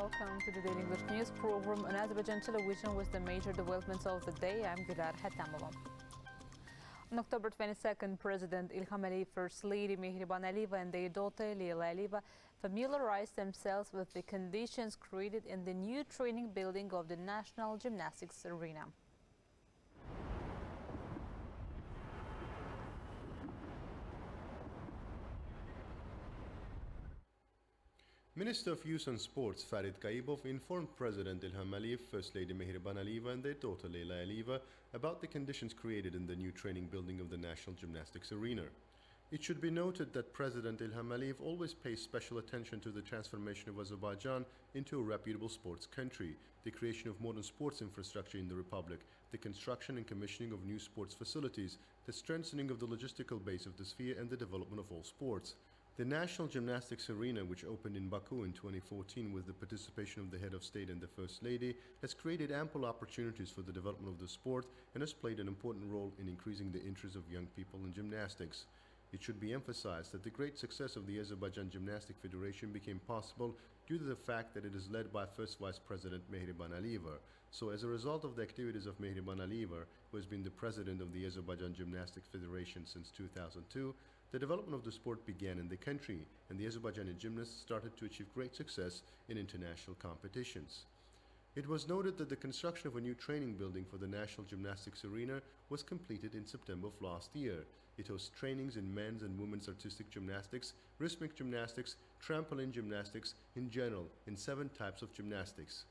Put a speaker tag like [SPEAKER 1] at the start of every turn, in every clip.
[SPEAKER 1] welcome to the Daily English News program on Azərbaycan Televiziya with the major developments of the day. I'm Gülər Hətamova. On October 22nd, President İlham Əliyev, First Lady Mehriban Əliyeva and their daughter Leyla Əliyeva familiarized themselves with the conditions created in the new training building of the National Gymnastics Arena.
[SPEAKER 2] Minister of Youth and Sports Farid Qaibov informed President İlham Əliyev, First Lady Mehriban Əliyeva and their daughter Leyla Əliyeva about the conditions created in the new training building of the National Gymnastics Arena. It should be noted that President İlham Əliyev always pays special attention to the transformation of Azerbaijan into a reputable sports country, the creation of modern sports infrastructure in the Republic, the construction and commissioning of new sports facilities, the strengthening of the logistical base of the sphere and the development of all sports. The National Gymnastics Arena, which opened in Baku in 2014 with the participation of the Head of State and the First Lady, has created ample opportunities for the development of the sport and has played an important role in increasing the interest of young people in gymnastics. It should be emphasized that the great success of the Azerbaycan Gymnastic Federation became possible due to the fact that it is led by First Vice President Mehriban Əliyeva. So as a result of the activities of Mehriban Əliyeva, who has been the president of the Azerbaycan Gymnastic Federation since 2002, the development of the sport began in the country, and the Azerbaijani gymnasts started to achieve great success in international competitions. It was noted that the construction of a new training building for the National Gymnastics Arena was completed in September of last year. It hosts trainings in men's and women's artistic gymnastics, rhythmic gymnastics, trampoline gymnastics, in general, in 7 types of gymnastics.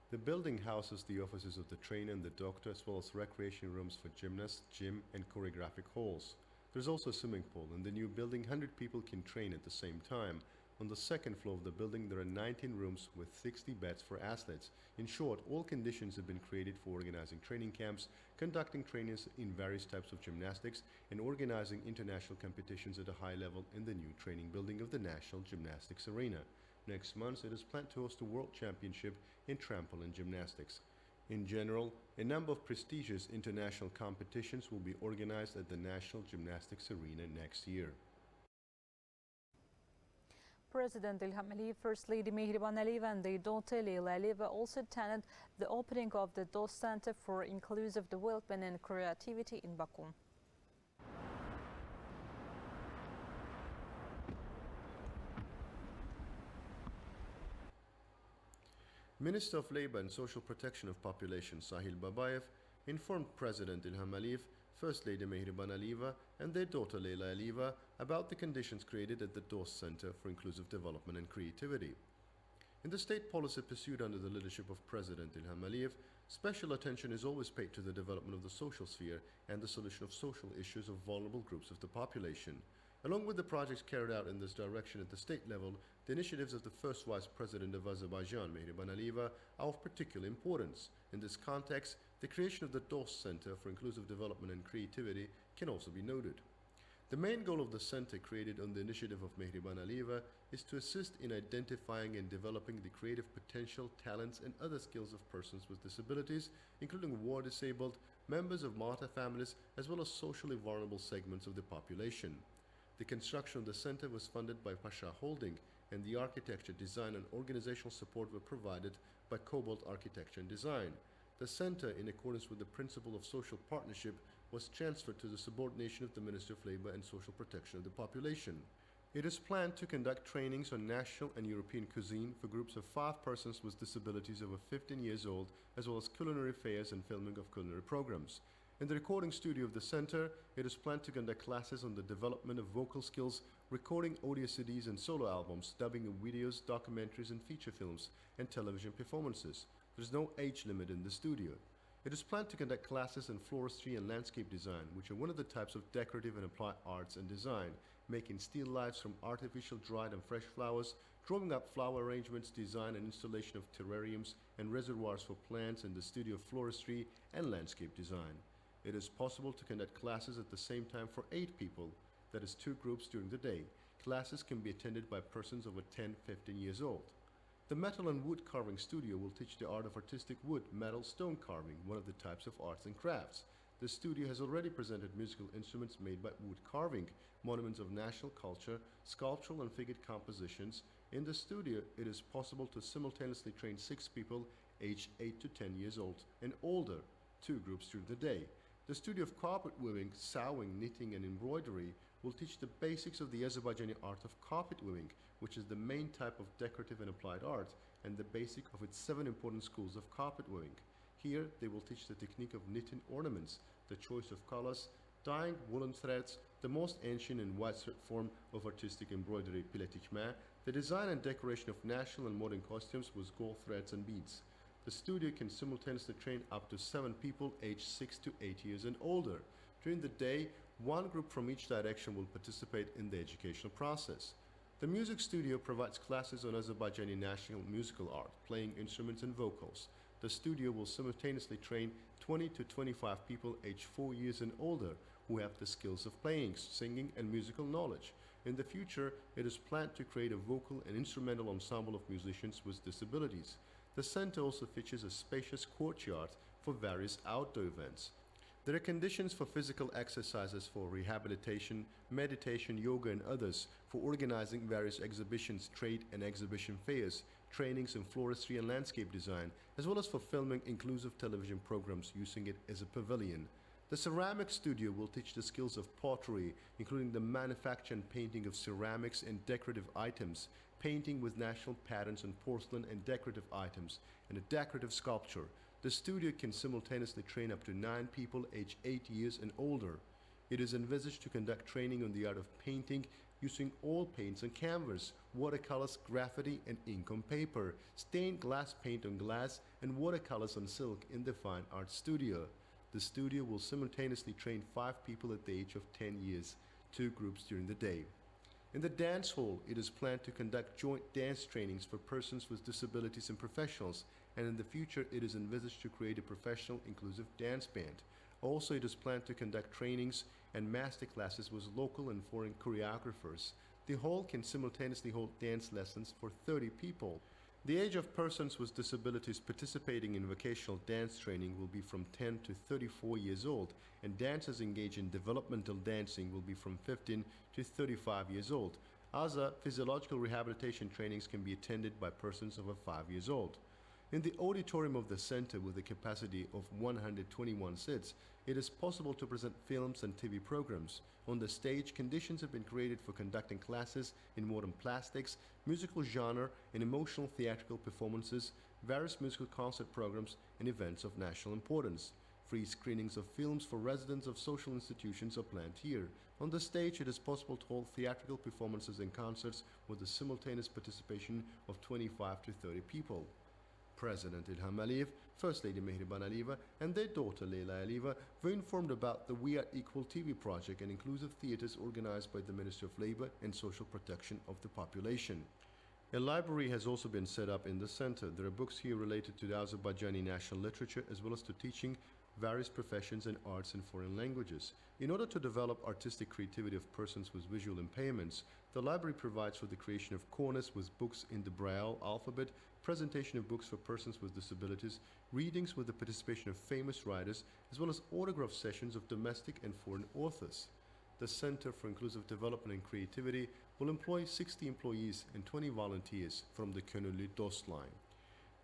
[SPEAKER 2] The building houses the offices of the trainer and the doctor, as well as recreation rooms for gymnasts, gym and choreographic halls. There's also a swimming pool. In the new building, 100 people can train at the same time. On the second floor of the building, there are 19 rooms with 60 beds for athletes. In short, all conditions have been created for organizing training camps, conducting trainings in various types of gymnastics, and organizing international competitions at a high level in the new training building of the National Gymnastics Arena. Next month, it is planned to host a World Championship in trampoline gymnastics. In general, a number of prestigious international competitions will be organized at the National Gymnastics Arena next year.
[SPEAKER 1] President İlham Əliyev, First Lady Mehriban Əliyeva and their daughter Leyla Əliyeva also attended the opening of the DOST Center for Inclusive Development and Creativity in Baku.
[SPEAKER 2] Minister of Labour and Social Protection of Population Sahil Babayev informed President İlham Əliyev, First Lady Mehriban Əliyeva and their daughter Leyla Əliyeva about the conditions created at the DOST Center for Inclusive Development and Creativity. In the state policy pursued under the leadership of President İlham Əliyev, special attention is always paid to the development of the social sphere and the solution of social issues of vulnerable groups of the population. Along with the projects carried out in this direction at the state level, the initiatives of the First Vice President of Azerbaijan, Mehriban Əliyeva, are of particular importance. In this context, the creation of the DOST Center for Inclusive Development and Creativity can also be noted. The main goal of the center, created on the initiative of Mehriban Əliyeva, is to assist in identifying and developing the creative potential, talents and other skills of persons with disabilities, including war-disabled, members of martyr families, as well as socially vulnerable segments of the population. The construction of the center was funded by Pasha Holding, and the architecture, design and organizational support were provided by Cobalt Architecture and Design. The center, in accordance with the principle of social partnership, was transferred to the subordination of the Ministry of Labour and Social Protection of the Population. It is planned to conduct trainings on national and European cuisine for groups of 5 persons with disabilities over 15 years old, as well as culinary fairs and filming of culinary programs. In the recording studio of the center, it is planned to conduct classes on the development of vocal skills, recording audio CDs and solo albums, dubbing of videos, documentaries and feature films, and television performances. There is no age limit in the studio. It is planned to conduct classes in floristry and landscape design, which are one of the types of decorative and applied arts and design, making still lifes from artificial dried and fresh flowers, drawing up flower arrangements, design and installation of terrariums and reservoirs for plants in the studio of floristry and landscape design. It is possible to conduct classes at the same time for 8 people, that is 2 groups during the day. Classes can be attended by persons over 10-15 years old. The metal and wood carving studio will teach the art of artistic wood, metal, stone carving, one of the types of arts and crafts. The studio has already presented musical instruments made by wood carving, monuments of national culture, sculptural and figured compositions. In the studio, it is possible to simultaneously train 6 people aged 8 to 10 years old and older, 2 groups during the day. The studio of carpet weaving, sewing, knitting and embroidery will teach the basics of the Azerbaijani art of carpet weaving, which is the main type of decorative and applied art and the basic of its 7 important schools of carpet weaving. Here, they will teach the technique of knitting ornaments, the choice of colors, dyeing woolen threads, the most ancient and widespread form of artistic embroidery, piletikmə, the design and decoration of national and modern costumes with gold threads and beads. The studio can simultaneously train up to 7 people aged 6 to 8 years and older. During the day, 1 group from each direction will participate in the educational process. The music studio provides classes on Azerbaijani national musical art, playing instruments and vocals. The studio will simultaneously train 20 to 25 people aged 4 years and older who have the skills of playing, singing and musical knowledge. In the future, it is planned to create a vocal and instrumental ensemble of musicians with disabilities. The center also features a spacious courtyard for various outdoor events. There are conditions for physical exercises for rehabilitation, meditation, yoga and others, for organizing various exhibitions, trade and exhibition fairs, trainings in floristry and landscape design, as well as for filming inclusive television programs using it as a pavilion. The ceramic studio will teach the skills of pottery, including the manufacture and painting of ceramics and decorative items, painting with national patterns on porcelain and decorative items, and a decorative sculpture. The studio can simultaneously train up to 9 people aged 8 years and older. It is envisaged to conduct training on the art of painting using oil paints on canvas, watercolors, graffiti and ink on paper, stained glass paint on glass and watercolors on silk in the fine art studio. The studio will simultaneously train 5 people at the age of 10 years, 2 groups during the day. In the dance hall, it is planned to conduct joint dance trainings for persons with disabilities and professionals, and in the future it is envisaged to create a professional inclusive dance band. Also, it is planned to conduct trainings and master classes with local and foreign choreographers. The hall can simultaneously hold dance lessons for 30 people. The age of persons with disabilities participating in vocational dance training will be from 10 to 34 years old, and dancers engaged in developmental dancing will be from 15 to 35 years old. Other physiological rehabilitation trainings can be attended by persons over 5 years old. In the auditorium of the center, with a capacity of 121 seats, it is possible to present films and TV programs. On the stage, conditions have been created for conducting classes in modern plastics, musical genre, and emotional theatrical performances, various musical concert programs, and events of national importance. Free screenings of films for residents of social institutions are planned here. On the stage, it is possible to hold theatrical performances and concerts with the simultaneous participation of 25 to 30 people. President İlham Əliyev, First Lady Mehriban Aliyeva, and their daughter Leyla Aliyeva were informed about the We Are Equal TV project and inclusive theaters organized by the Ministry of Labor and Social Protection of the Population. A library has also been set up in the center. There are books here related to the Azerbaijani national literature as well as to teaching various professions and arts in foreign languages. In order to develop artistic creativity of persons with visual impairments, the library provides for the creation of corners with books in the Braille alphabet, presentation of books for persons with disabilities, readings with the participation of famous writers, as well as autograph sessions of domestic and foreign authors. The Center for Inclusive Development and Creativity will employ 60 employees and 20 volunteers from the Könüllü Dost line.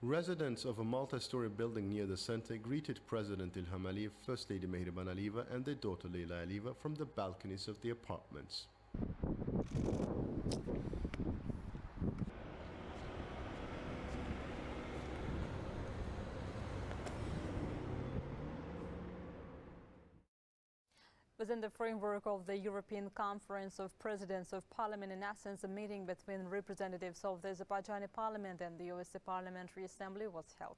[SPEAKER 2] Residents of a multi-story building near the center greeted President İlham Əliyev, First Lady Mehriban Aliyeva, and their daughter Leyla Aliyeva from the balconies of the apartments.
[SPEAKER 1] Within the framework of the European Conference of Presidents of Parliament, in essence, a meeting between representatives of the Azerbaijani Parliament and the OSCE Parliamentary Assembly was held.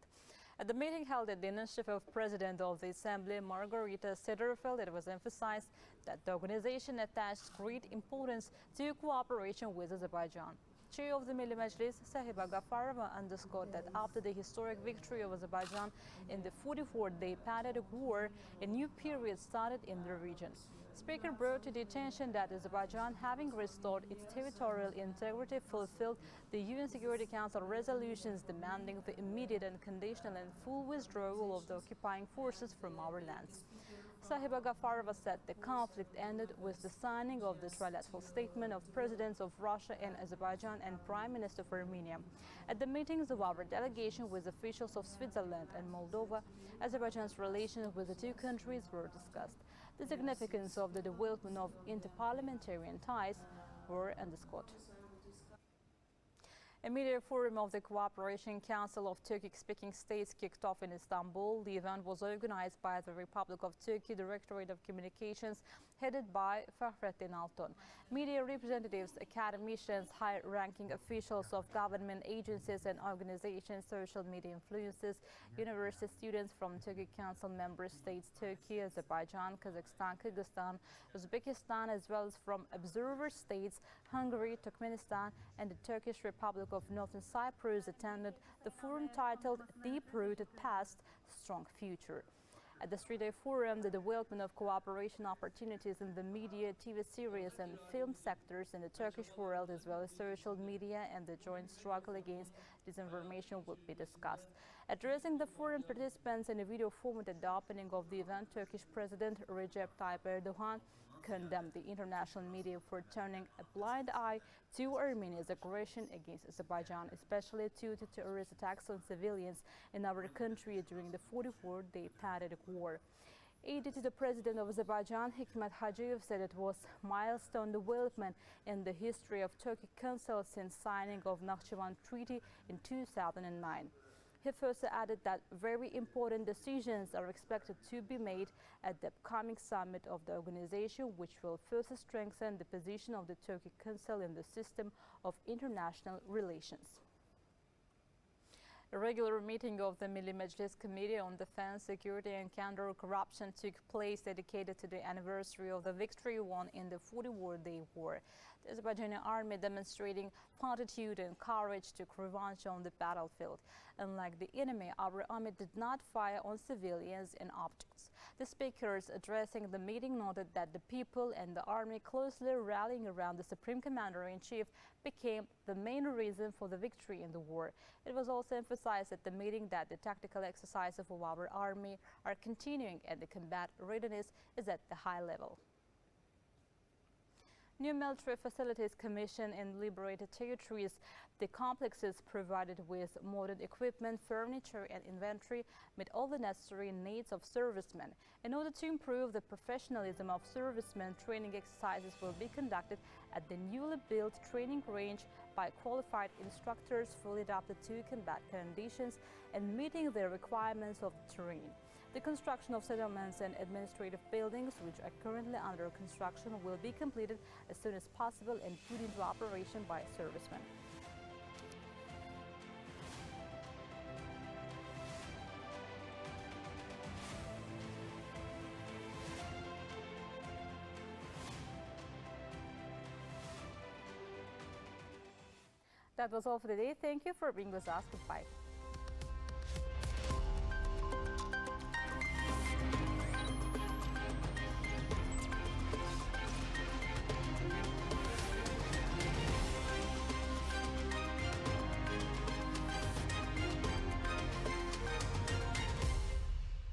[SPEAKER 1] At the meeting held at the initiative of President of the Assembly, Margarita Sederfeld, it was emphasized that the organization attached great importance to cooperation with Azerbaijan. Chair of the Milli Majlis, Sahiba Ghafarova, underscored that after the historic victory of Azerbaijan in the 44-day patriotic war, a new period started in the region. Speaker brought to the attention that Azerbaijan, having restored its territorial integrity, fulfilled the UN Security Council resolutions demanding the immediate, unconditional and full withdrawal of the occupying forces from our lands. Sahiba Ghafarova said the conflict ended with the signing of the trilateral statement of presidents of Russia and Azerbaijan and Prime Minister of Armenia. At the meetings of our delegation with officials of Switzerland and Moldova, Azerbaijan's relations with the two countries were discussed. The significance of the development of interparliamentarian ties were underscored. A media forum of the Cooperation Council of Turkic-speaking states kicked off in Istanbul. The event was organized by the Republic of Turkey Directorate of Communications, headed by Fahrettin Altun. Media representatives, academicians, high-ranking officials of government agencies and organizations, social media influencers, university students from Turkic Council member states Turkey, Azerbaijan, Kazakhstan, Kyrgyzstan, Uzbekistan, as well as from observer states Hungary, Turkmenistan, and the Turkish Republic of Northern Cyprus attended the forum titled Deep-Rooted Past, Strong Future. At the three-day forum, the development of cooperation opportunities in the media, TV series and film sectors in the Turkish world, as well as social media and the joint struggle against disinformation will be discussed. Addressing the forum participants in a video format at the opening of the event, Turkish President Recep Tayyip Erdogan condemned the international media for turning a blind eye to Armenia's aggression against Azerbaijan, especially due to terrorist attacks on civilians in our country during the 44-day patriotic war. Aide to the president of Azerbaijan, Hikmet Hacıyev, said it was a milestone development in the history of Turkic Council since signing of Nakhchivan Treaty in 2009. He further added that very important decisions are expected to be made at the upcoming summit of the organization, which will further strengthen the position of the Turkic Council in the system of international relations. A regular meeting of the Milli Majlis Committee on Defense, Security and Counter-Corruption took place, dedicated to the anniversary of the victory won in the 44-day war. The Azerbaijani army demonstrating fortitude and courage took revenge on the battlefield. Unlike the enemy, our army did not fire on civilians and objects. The speakers addressing the meeting noted that the people and the army closely rallying around the Supreme Commander-in-Chief became the main reason for the victory in the war. It was also emphasized at the meeting that the tactical exercises of our army are continuing and the combat readiness is at the high level. New military facilities commissioned in liberated territories. The complexes provided with modern equipment, furniture and inventory meet all the necessary needs of servicemen. In order to improve the professionalism of servicemen, training exercises will be conducted at the newly built training range by qualified instructors fully adapted to combat conditions and meeting the requirements of the terrain. The construction of settlements and administrative buildings, which are currently under construction, will be completed as soon as possible and put into operation by servicemen. That was all for today. Thank you for being with us. Goodbye.